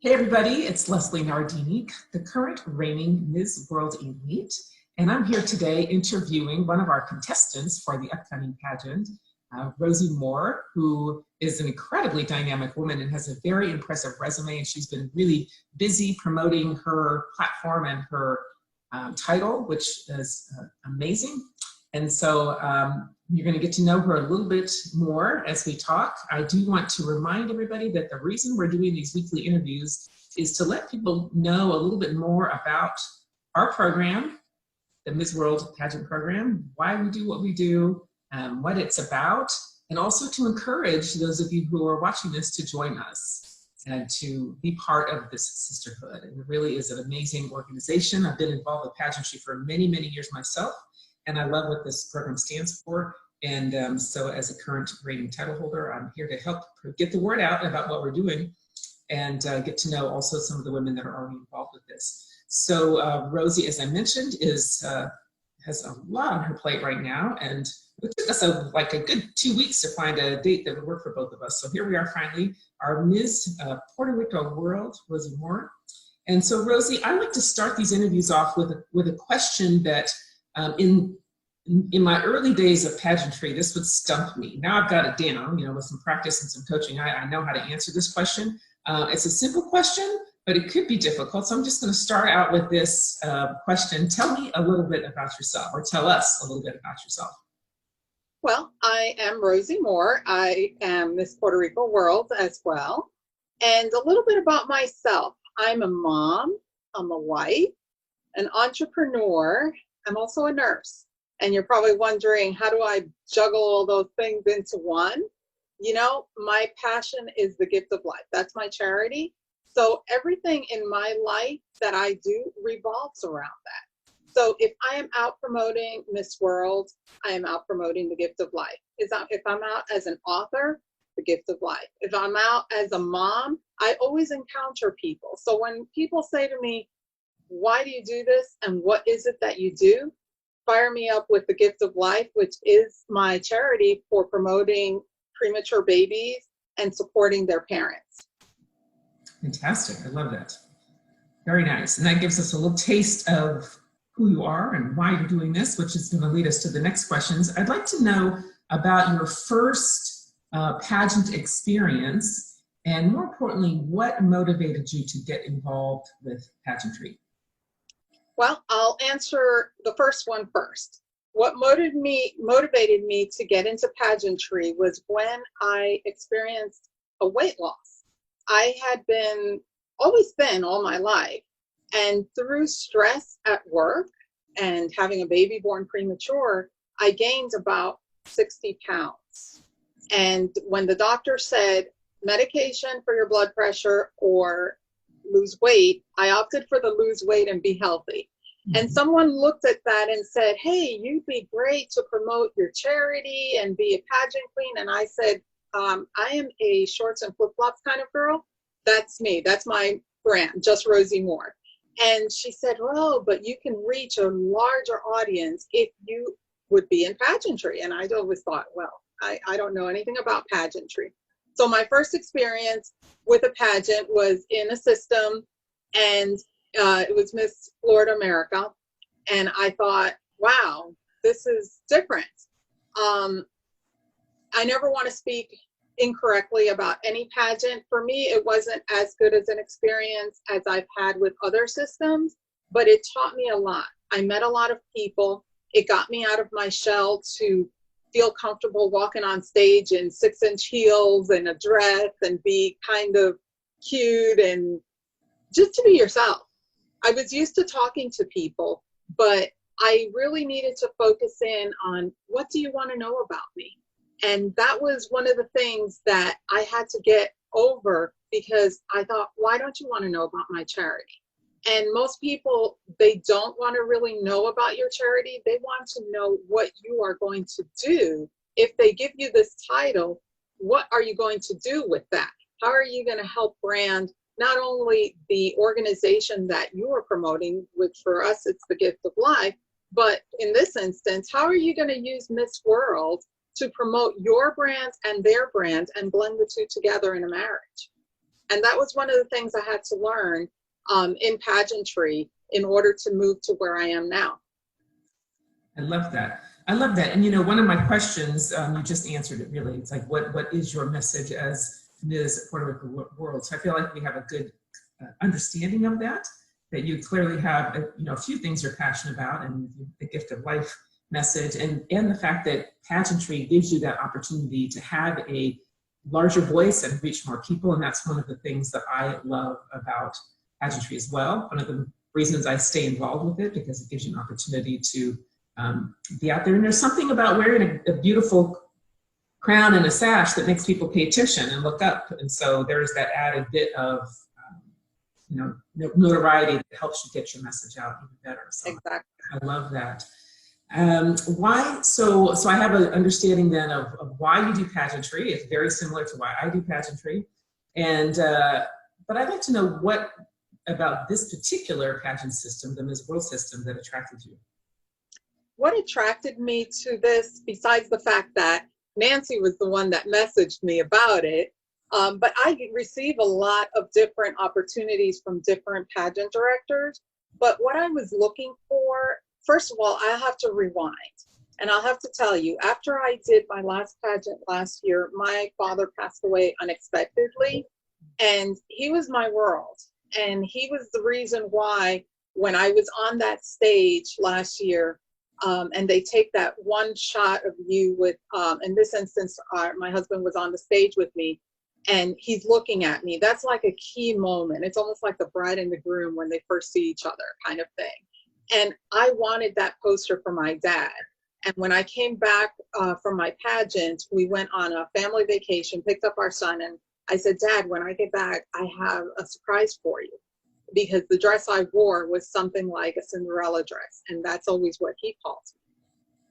Hey everybody, it's Lesley Nardini, the current reigning Ms. World Elite, and I'm here today interviewing one of our contestants for the upcoming pageant, Rosie Moore, who is an incredibly dynamic woman and has a very impressive resume, and she's been really busy promoting her platform and her title, which is amazing. And so you're going to get to know her a little bit more as we talk. I do want to remind everybody that the reason we're doing these weekly interviews is to let people know a little bit more about our program, the Ms. World Pageant Program, why we do what we do, what it's about, and also to encourage those of you who are watching this to join us and to be part of this sisterhood. And it really is an amazing organization. I've been involved with pageantry for many, many years myself, and I love what this program stands for. And so as a current rating title holder, I'm here to help get the word out about what we're doing and get to know also some of the women that are already involved with this. So Rosie, as I mentioned, has a lot on her plate right now, and it took us like a good 2 weeks to find a date that would work for both of us. So here we are finally, our Ms. Puerto Rico World, Rosie Moore. And so Rosie, I like to start these interviews off with a question that in my early days of pageantry, this would stump me. Now I've got it down, with some practice and some coaching, I know how to answer this question. It's a simple question, but it could be difficult. So I'm just going to start out with this question. Tell me a little bit about yourself, or tell us a little bit about yourself. Well, I am Rosie Moore. I am Miss Puerto Rico World as well. And a little bit about myself. I'm a mom, I'm a wife, an entrepreneur. I'm also a nurse. And you're probably wondering, how do I juggle all those things into one? My passion is the gift of life. That's my charity. So everything in my life that I do revolves around that. So if I am out promoting Miss World, I am out promoting the gift of life. If I'm out as an author, the gift of life. If I'm out as a mom, I always encounter people. So when people say to me, why do you do this and what is it that you do? Fire me up with the gift of life, which is my charity for promoting premature babies and supporting their parents. Fantastic, I love that. Very nice, and that gives us a little taste of who you are and why you're doing this, which is going to lead us to the next questions. I'd like to know about your first pageant experience, and more importantly, what motivated you to get involved with pageantry? Well, I'll answer the first one first. What motivated me to get into pageantry was when I experienced a weight loss. I had always been all my life, and through stress at work and having a baby born premature, I gained about 60 pounds. And when the doctor said medication for your blood pressure or lose weight, I opted for the lose weight and be healthy. And someone looked at that and said, hey, you'd be great to promote your charity and be a pageant queen. And I said, I am a shorts and flip-flops kind of girl. That's me. That's my brand, just Rosie Moore. And she said, well, but you can reach a larger audience if you would be in pageantry. And I always thought, well, I don't know anything about pageantry. So my first experience with a pageant was in a system, and it was Miss Florida America. And I thought, wow, this is different. I never want to speak incorrectly about any pageant. For me, it wasn't as good as an experience as I've had with other systems, but it taught me a lot. I met a lot of people. It got me out of my shell to feel comfortable walking on stage in 6-inch heels and a dress and be kind of cute and just to be yourself. I was used to talking to people, but I really needed to focus in on, what do you want to know about me? And that was one of the things that I had to get over, because I thought, why don't you want to know about my charity? And most people, they don't want to really know about your charity. They want to know what you are going to do. If they give you this title, what are you going to do with that? How are you going to help brand not only the organization that you are promoting, which for us, it's the gift of life, but in this instance, how are you going to use Miss World to promote your brand and their brand and blend the two together in a marriage? And that was one of the things I had to learn in pageantry in order to move to where I am now. I love that. I love that. And you know, one of my questions, you just answered it really. It's like, what is your message as Ms. Puerto Rico World? So I feel like we have a good understanding of that you clearly have a few things you're passionate about, and the gift of life message, and the fact that pageantry gives you that opportunity to have a larger voice and reach more people. And that's one of the things that I love about pageantry as well. One of the reasons I stay involved with it, because it gives you an opportunity to be out there. And there's something about wearing a beautiful crown and a sash that makes people pay attention and look up. And so there's that added bit of notoriety that helps you get your message out even better. So exactly. I love that. Why? So I have an understanding then of why you do pageantry. It's very similar to why I do pageantry. And but I'd like to know what about this particular pageant system, the Ms. World system, that attracted you. What attracted me to this, besides the fact that Nancy was the one that messaged me about it, but I receive a lot of different opportunities from different pageant directors. But what I was looking for, first of all, I have to rewind. And I'll have to tell you, after I did my last pageant last year, my father passed away unexpectedly. And he was my world. And he was the reason why, when I was on that stage last year, and they take that one shot of you with, in this instance, my husband was on the stage with me, and he's looking at me. That's like a key moment. It's almost like the bride and the groom when they first see each other kind of thing. And I wanted that poster for my dad. And when I came back from my pageant, we went on a family vacation, picked up our son, and I said, Dad, when I get back, I have a surprise for you. Because the dress I wore was something like a Cinderella dress, and that's always what he calls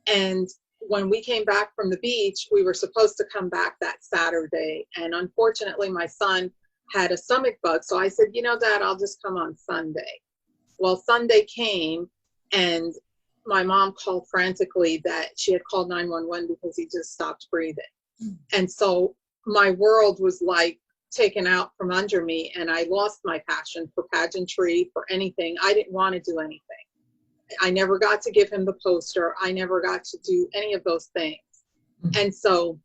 me. And when we came back from the beach, we were supposed to come back that Saturday, and unfortunately my son had a stomach bug, so I said, Dad, I'll just come on Sunday. Well, Sunday came, and my mom called frantically that she had called 911 because he just stopped breathing. And so my world was like taken out from under me, and I lost my passion for pageantry, for anything. I didn't want to do anything. I never got to give him the poster. I never got to do any of those things. And so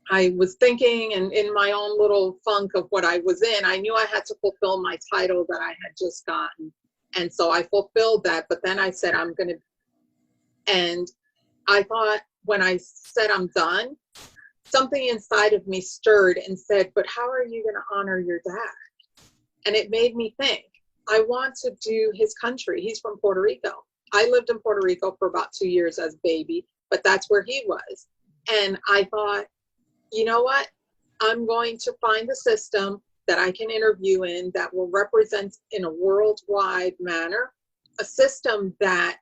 I was thinking, and in my own little funk of what I was in, I knew I had to fulfill my title that I had just gotten. And so I fulfilled that, but then I said, and I thought, when I said I'm done, something inside of me stirred and said, but how are you going to honor your dad? And it made me think, I want to do his country. He's from Puerto Rico. I lived in Puerto Rico for about 2 years as a baby, but that's where he was. And I thought, you know what? I'm going to find a system that I can interview in that will represent in a worldwide manner, a system that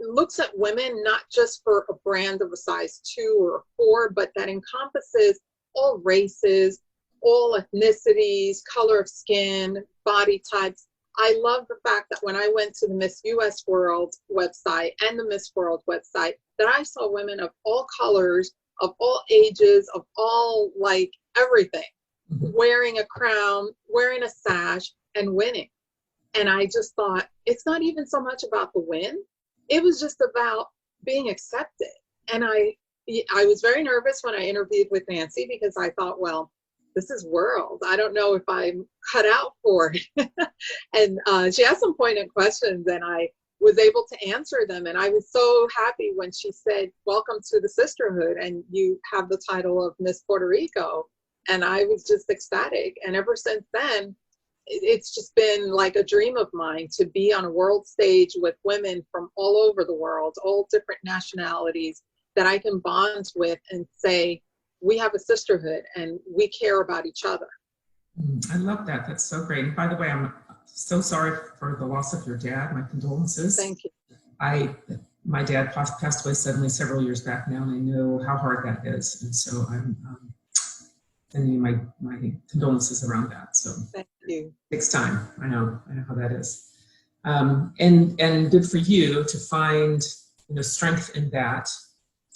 looks at women not just for a brand of a size 2 or a 4, but that encompasses all races, all ethnicities, color of skin, body types. I love the fact that when I went to the Miss US World website and the Miss World website, that I saw women of all colors, of all ages, of all, like, everything, wearing a crown, wearing a sash, and winning. And I just thought, it's not even so much about the win. It was just about being accepted. And I was very nervous when I interviewed with Nancy, because I thought, well, this is world. I don't know if I'm cut out for it. And she asked some poignant questions, and I was able to answer them. And I was so happy when she said, welcome to the sisterhood, and you have the title of Miss Puerto Rico. And I was just ecstatic. And ever since then, it's just been like a dream of mine to be on a world stage with women from all over the world, all different nationalities, that I can bond with and say, we have a sisterhood and we care about each other. I love that. That's so great. And by the way, I'm so sorry for the loss of your dad. My condolences. Thank you. My dad passed away suddenly several years back now, and I know how hard that is. And so I'm sending you my condolences around that. So thank you. It takes time. I know how that is. And good for you to find strength in that,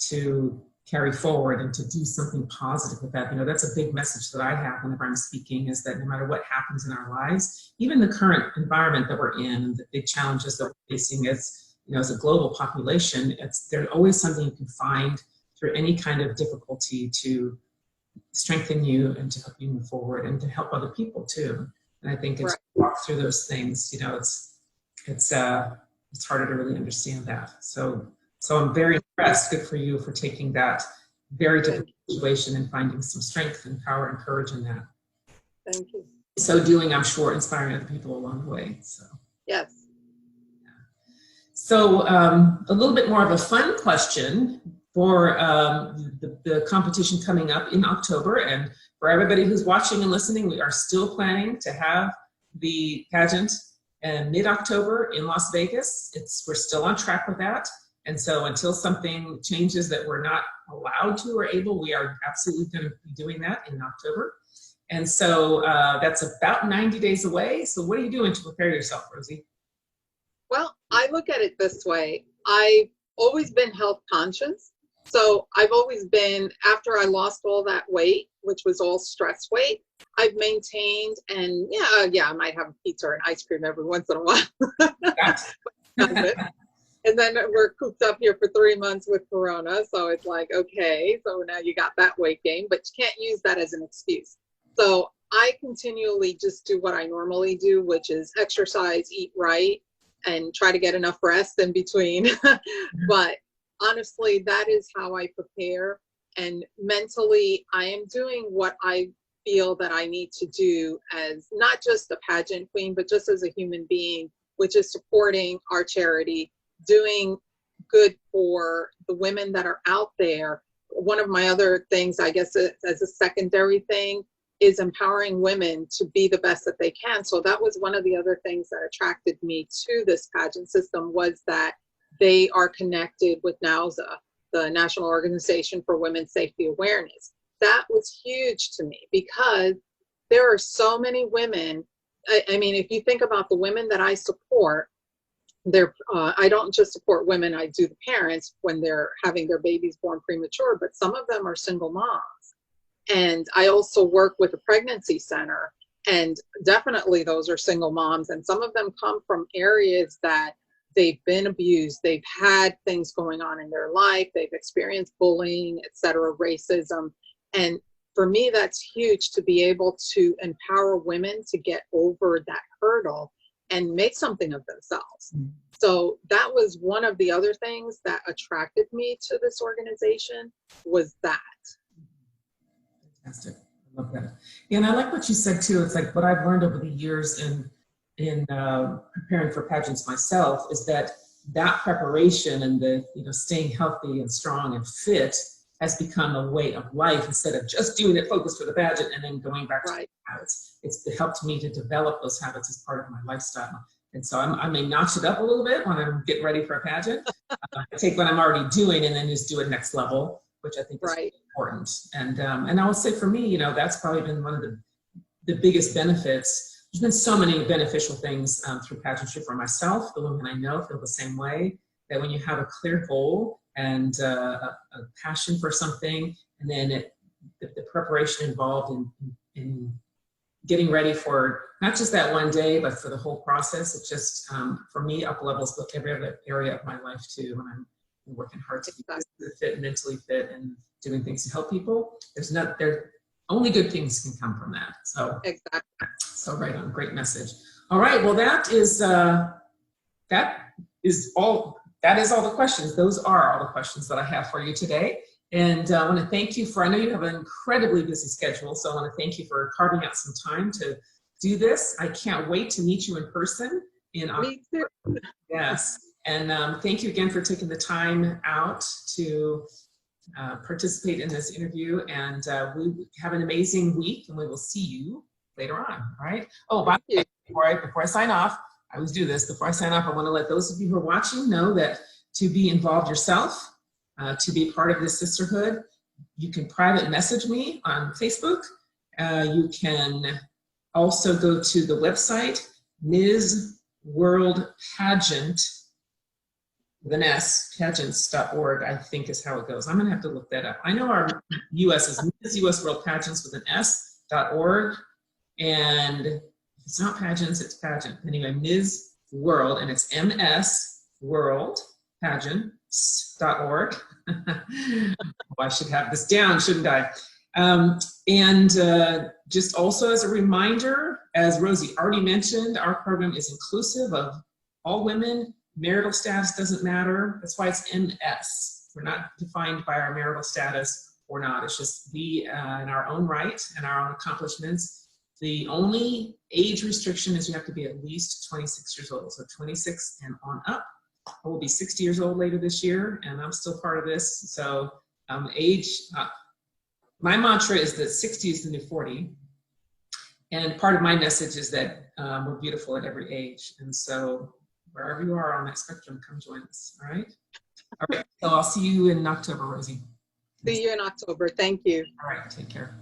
to carry forward and to do something positive with that. You know, that's a big message that I have whenever I'm speaking, is that no matter what happens in our lives, even the current environment that we're in and the big challenges that we're facing as, you know, as a global population, there's always something you can find through any kind of difficulty to strengthen you and to help you move forward and to help other people too. And I think as you walk through those things, you know, it's harder to really understand that. So I'm very impressed. Good for you for taking that very difficult situation and finding some strength and power and courage in that. Thank you. So doing, I'm sure, inspiring other people along the way. So yes. So a little bit more of a fun question for the competition coming up in October. And for everybody who's watching and listening, we are still planning to have the pageant in mid-October in Las Vegas. We're still on track with that. And so until something changes that we're not allowed to or able, we are absolutely going to be doing that in October. And so that's about 90 days away. So what are you doing to prepare yourself, Rosie? Well, I look at it this way. I've always been health conscious. So I've always been, after I lost all that weight, which was all stress weight, I've maintained, and I might have pizza and ice cream every once in a while. And then we're cooped up here for 3 months with Corona. So it's like, okay, so now you got that weight gain, but you can't use that as an excuse. So I continually just do what I normally do, which is exercise, eat right, and try to get enough rest in between. But honestly, that is how I prepare. And mentally, I am doing what I feel that I need to do as not just a pageant queen, but just as a human being, which is supporting our charity, doing good for the women that are out there. One of my other things, I guess, as a secondary thing, is empowering women to be the best that they can. So that was one of the other things that attracted me to this pageant system, was that they are connected with NOWSA, the National Organization for Women's Safety Awareness. That was huge to me because there are so many women. I mean, if you think about the women that I support, I don't just support women, I do the parents when they're having their babies born premature, but some of them are single moms. And I also work with a pregnancy center, and definitely those are single moms. And some of them come from areas that they've been abused, they've had things going on in their life, they've experienced bullying, etc., racism. And for me, that's huge to be able to empower women to get over that hurdle and make something of themselves. Mm-hmm. So that was one of the other things that attracted me to this organization, was that. Fantastic. I love that. Yeah, and I like what you said too. It's like what I've learned over the years in preparing for pageants myself is that preparation and the staying healthy and strong and fit has become a way of life instead of just doing it focused for the pageant and then going back to the habits. It's helped me to develop those habits as part of my lifestyle. And so I may notch it up a little bit when I'm getting ready for a pageant. I take what I'm already doing and then just do it next level, which I think is important. And I would say for me, that's probably been one of the biggest benefits. There's been so many beneficial things through pageantry for myself. The women I know feel the same way, that when you have a clear goal and a passion for something, and then the preparation involved in getting ready for not just that one day, but for the whole process, it just, for me, up levels every other area of my life too. When I'm working hard to be physically fit, mentally fit, and doing things to help people, only good things can come from that. So So right on, great message. All right, well that is all the questions. Those are all the questions that I have for you today. And I want to thank you I know you have an incredibly busy schedule, so I want to thank you for carving out some time to do this. I can't wait to meet you in person in October. Me too. Yes, and thank you again for taking the time out to participate in this interview. And we have an amazing week, and we will see you later on. All right. Oh, by the way, before I sign off, I always do this. Before I sign off, I want to let those of you who are watching know that to be involved yourself, to be part of this sisterhood, you can private message me on Facebook. You can also go to the website, Ms. World Pageant with an S, pageants.org, I think is how it goes. I'm gonna have to look that up. I know our US is Ms. US World Pageants with an S.org, and if it's not pageants, it's pageant. Anyway, Ms. World, and it's MS World Pageants.org. Oh, I should have this down, shouldn't I? Just also as a reminder, as Rosie already mentioned, our program is inclusive of all women. Marital status doesn't matter. That's why it's MS. We're not defined by our marital status or not. It's just we in our own right and our own accomplishments. The only age restriction is you have to be at least 26 years old. So 26 and on up. I will be 60 years old later this year, and I'm still part of this. So my mantra is that 60 is the new 40. And part of my message is that we're beautiful at every age. And so wherever you are on that spectrum, come join us, all right? All right, so I'll see you in October, Rosie. See you in October. Thank you. All right, take care.